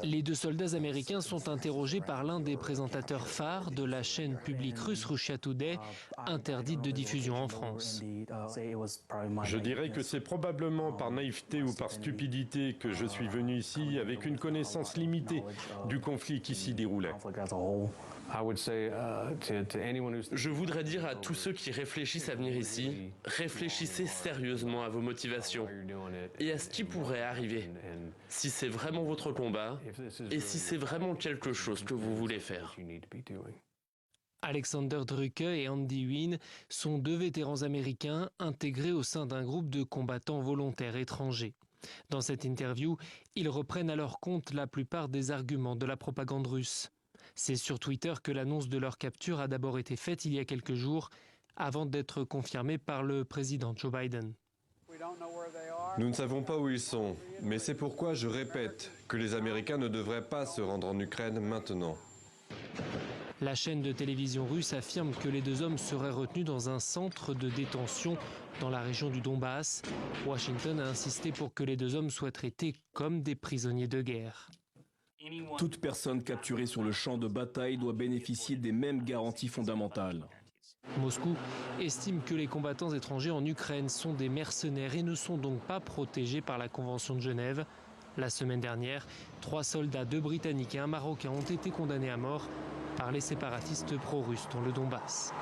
Les 2 soldats américains sont interrogés par l'un des présentateurs phares de la chaîne publique russe Russia Today, interdite de diffusion en France. Je dirais que c'est probablement par naïveté ou par stupidité que je suis venu ici avec une connaissance limitée du conflit qui s'y déroulait. Je voudrais dire à tous ceux qui réfléchissent à venir ici, réfléchissez sérieusement à vos motivations et à ce qui pourrait arriver, si c'est vraiment votre combat et si c'est vraiment quelque chose que vous voulez faire. Alexander Drucke et Andy Wynne sont 2 vétérans américains intégrés au sein d'un groupe de combattants volontaires étrangers. Dans cette interview, ils reprennent à leur compte la plupart des arguments de la propagande russe. C'est sur Twitter que l'annonce de leur capture a d'abord été faite il y a quelques jours, avant d'être confirmée par le président Joe Biden. Nous ne savons pas où ils sont, mais c'est pourquoi je répète que les Américains ne devraient pas se rendre en Ukraine maintenant. La chaîne de télévision russe affirme que les 2 hommes seraient retenus dans un centre de détention dans la région du Donbass. Washington a insisté pour que les 2 hommes soient traités comme des prisonniers de guerre. Toute personne capturée sur le champ de bataille doit bénéficier des mêmes garanties fondamentales. Moscou estime que les combattants étrangers en Ukraine sont des mercenaires et ne sont donc pas protégés par la Convention de Genève. La semaine dernière, 3 soldats, 2 Britanniques et un Marocain ont été condamnés à mort par les séparatistes pro-russes dans le Donbass.